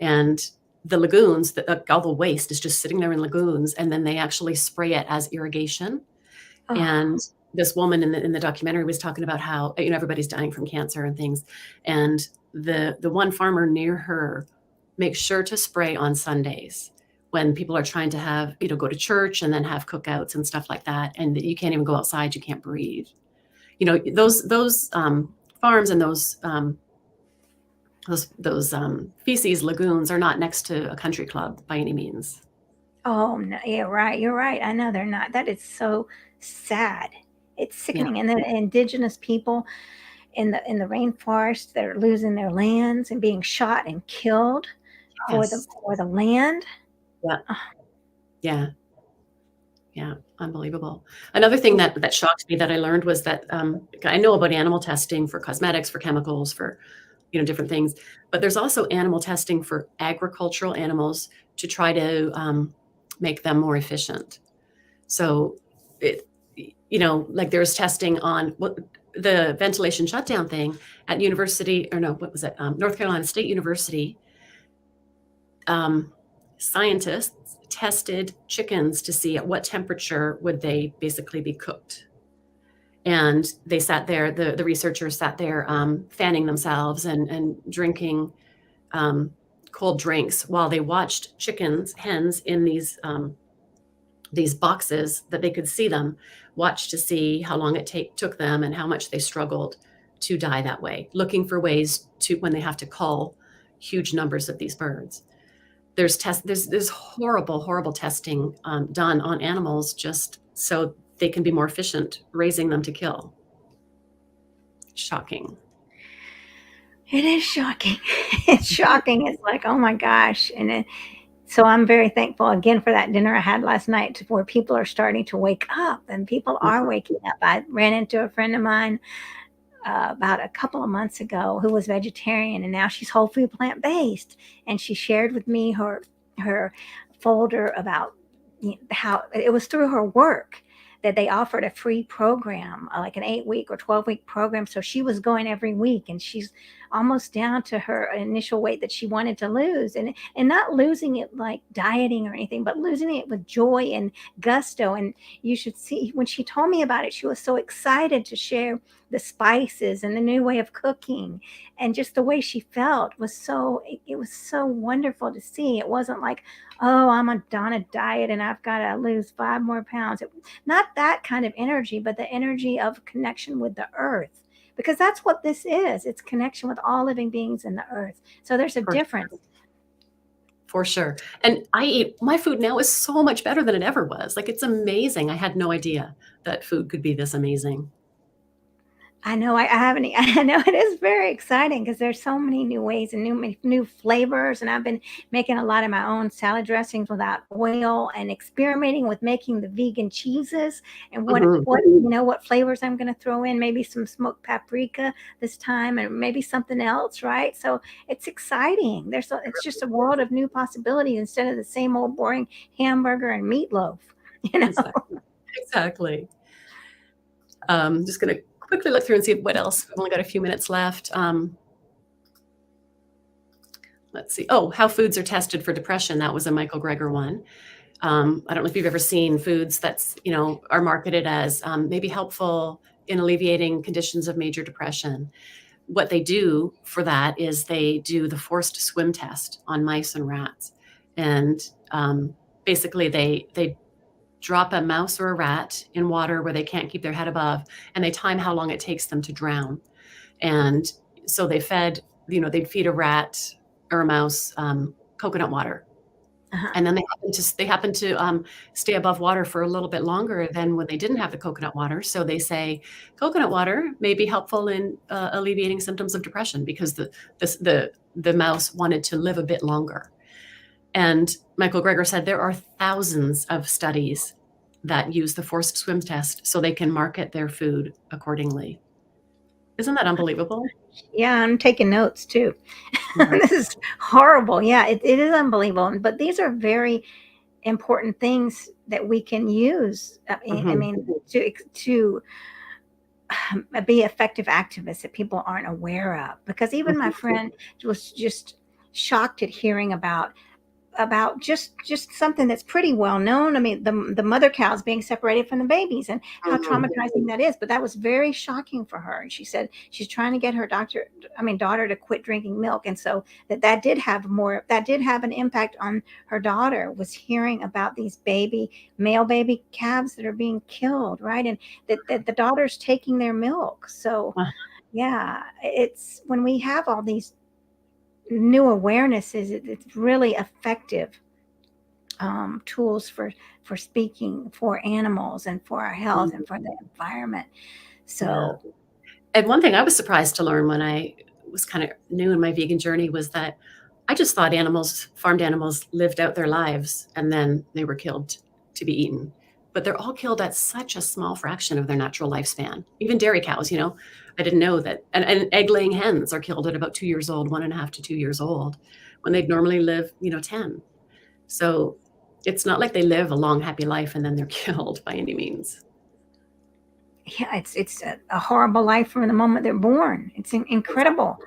and the lagoons, all the waste is just sitting there in lagoons, and then they actually spray it as irrigation. Oh. And this woman in the documentary was talking about how everybody's dying from cancer and things, and the one farmer near her makes sure to spray on Sundays when people are trying to have go to church and then have cookouts and stuff like that, and you can't even go outside, you can't breathe. Those farms and those feces lagoons are not next to a country club by any means. Oh no, yeah, right. You're right. I know they're not. That is so sad. It's sickening. Yeah. And the indigenous people in the rainforest, they're losing their lands and being shot and killed for the land. Yeah. Yeah, unbelievable. Another thing that shocked me that I learned was that I know about animal testing for cosmetics, for chemicals, for different things. But there's also animal testing for agricultural animals to try to make them more efficient. So, like there's testing on what the ventilation shutdown thing at university, or no, what was it? North Carolina State University. Scientists tested chickens to see at what temperature would they basically be cooked. And they sat there, the researchers sat there fanning themselves and drinking cold drinks while they watched hens in these boxes that they could see them, watch to see how long it took them and how much they struggled to die that way, looking for ways to, when they have to cull huge numbers of these birds. There's horrible testing done on animals just so they can be more efficient raising them to kill. Shocking. It is shocking. It's shocking. It's like, oh my gosh. So I'm very thankful again for that dinner I had last night, where people are starting to wake up, and people are waking up. I ran into a friend of mine about a couple of months ago who was vegetarian, and now she's whole food plant-based, and she shared with me her folder about how it was through her work that they offered a free program, like an 8-week or 12-week program. So she was going every week, and she's almost down to her initial weight that she wanted to lose, and not losing it like dieting or anything, but losing it with joy and gusto. And you should see, when she told me about it, she was so excited to share the spices and the new way of cooking, and just the way she felt was it was so wonderful to see. It wasn't like, oh, I'm on a diet and I've got to lose 5 more pounds. Not that kind of energy, but the energy of connection with the earth, because that's what this is. It's connection with all living beings in the earth. So there's a difference. For sure. And my food now is so much better than it ever was. Like, it's amazing. I had no idea that food could be this amazing. I know I haven't. I know it is very exciting because there's so many new ways and new flavors, and I've been making a lot of my own salad dressings without oil, and experimenting with making the vegan cheeses and what flavors I'm going to throw in. Maybe some smoked paprika this time, and maybe something else, right? So it's exciting. It's just a world of new possibilities instead of the same old boring hamburger and meatloaf. Exactly. Just going to quickly look through and see what else. We've only got a few minutes left. Let's see. Oh, how foods are tested for depression. That was a Michael Greger one. I don't know if you've ever seen foods that's, are marketed as maybe helpful in alleviating conditions of major depression. What they do for that is they do the forced swim test on mice and rats. And basically they drop a mouse or a rat in water where they can't keep their head above, and they time how long it takes them to drown. And so they'd feed a rat or a mouse coconut water. And then they happen to stay above water for a little bit longer than when they didn't have the coconut water. So they say coconut water may be helpful in alleviating symptoms of depression, because the mouse wanted to live a bit longer. And Michael Greger said there are thousands of studies that use the forced swim test so they can market their food accordingly. Isn't that unbelievable? Yeah, I'm taking notes too. This is horrible. Yeah, it is unbelievable. But these are very important things that we can use. I mean, to be effective activists that people aren't aware of. Because even my friend was just shocked at hearing about just something that's pretty well known. I mean, the mother cows being separated from the babies, and how traumatizing that is. But that was very shocking for her. And she said she's trying to get her daughter to quit drinking milk. And so that did have an impact on her daughter, was hearing about these male baby calves that are being killed, right? And that the daughter's taking their milk. So yeah, it's when we have all these new awarenesses, it's really effective tools for speaking for animals and for our health and for the environment. So, and one thing I was surprised to learn when I was kind of new in my vegan journey was that I just thought farmed animals lived out their lives and then they were killed to be eaten. but they're all killed at such a small fraction of their natural lifespan. Even dairy cows, I didn't know that. And egg-laying hens are killed at about 2 years old, 1.5 to 2 years old, when they'd normally live, 10. So it's not like they live a long, happy life and then they're killed by any means. Yeah, it's a horrible life from the moment they're born. It's incredible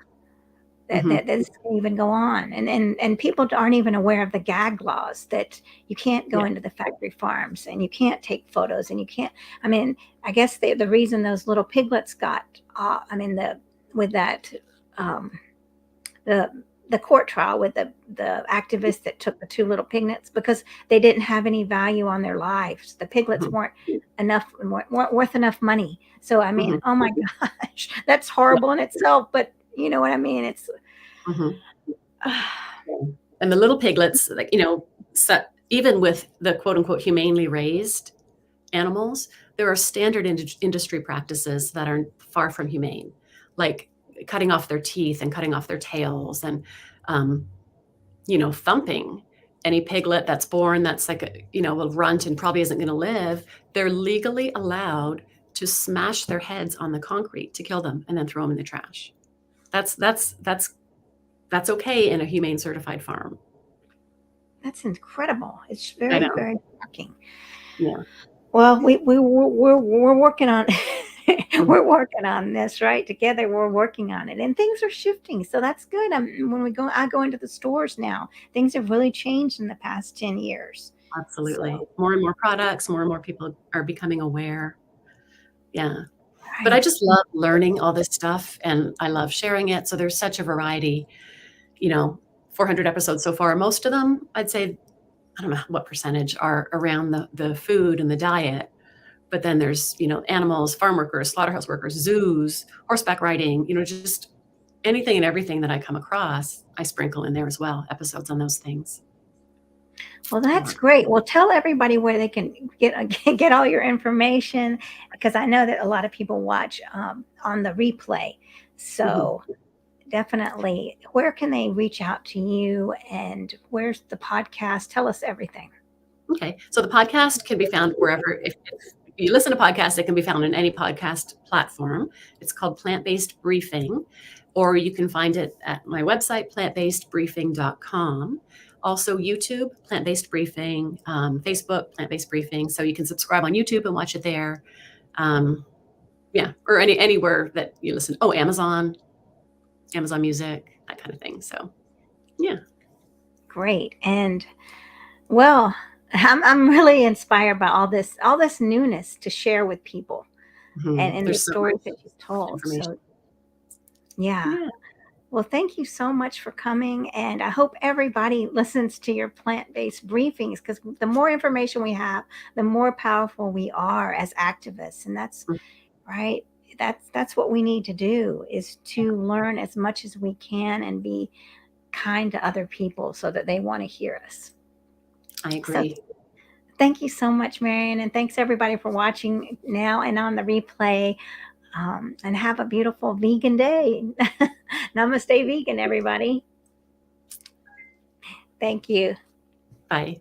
that this can even go on. And people aren't even aware of the gag laws, that you can't go into the factory farms and you can't take photos and you can't. I mean, I guess the reason those little piglets got, with that, the court trial with the activists that took the two little piglets, because they didn't have any value on their lives. The piglets weren't worth enough money. So I mean, oh my gosh, that's horrible in itself. But you know what I mean? It's and the little piglets, like, even with the quote unquote humanely raised animals, there are standard industry practices that are far from humane, like cutting off their teeth and cutting off their tails and, thumping any piglet that's born that's like will runt and probably isn't going to live. They're legally allowed to smash their heads on the concrete to kill them and then throw them in the trash. That's okay in a humane certified farm. That's incredible. It's very, very shocking. Yeah. Well, we're working on we're working on this, right? Together, we're working on it, and things are shifting, so that's good. I go into the stores now. Things have really changed in the past 10 years. Absolutely. So, more and more products, more and more people are becoming aware. Yeah. right. But I just love learning all this stuff, and I love sharing it. So there's such a variety, 400 episodes so far. Most of them, I'd say, I don't know what percentage are around the food and the diet. But then there's, animals, farm workers, slaughterhouse workers, zoos, horseback riding, just anything and everything that I come across, I sprinkle in there as well, episodes on those things. Well, that's great. Well, tell everybody where they can get all your information, because I know that a lot of people watch on the replay. So definitely, where can they reach out to you, and where's the podcast? Tell us everything. Okay. So the podcast can be found wherever. If you listen to podcasts, it can be found in any podcast platform. It's called Plant-Based Briefing, or you can find it at my website, plantbasedbriefing.com. Also YouTube, Plant-Based Briefing, Facebook, Plant-Based Briefing. So you can subscribe on YouTube and watch it there. Or anywhere that you listen. Oh, Amazon Music, that kind of thing. So, yeah. Great. And well, I'm really inspired by all this newness to share with people, and the stories that you've told. So, yeah. Well, thank you so much for coming, and I hope everybody listens to your plant-based briefings, because the more information we have, the more powerful we are as activists, and that's right. That's what we need to do, is to learn as much as we can and be kind to other people so that they want to hear us. I agree. So, thank you so much, Marian, and thanks everybody for watching now and on the replay. And have a beautiful vegan day. Namaste vegan, everybody. Thank you. Bye.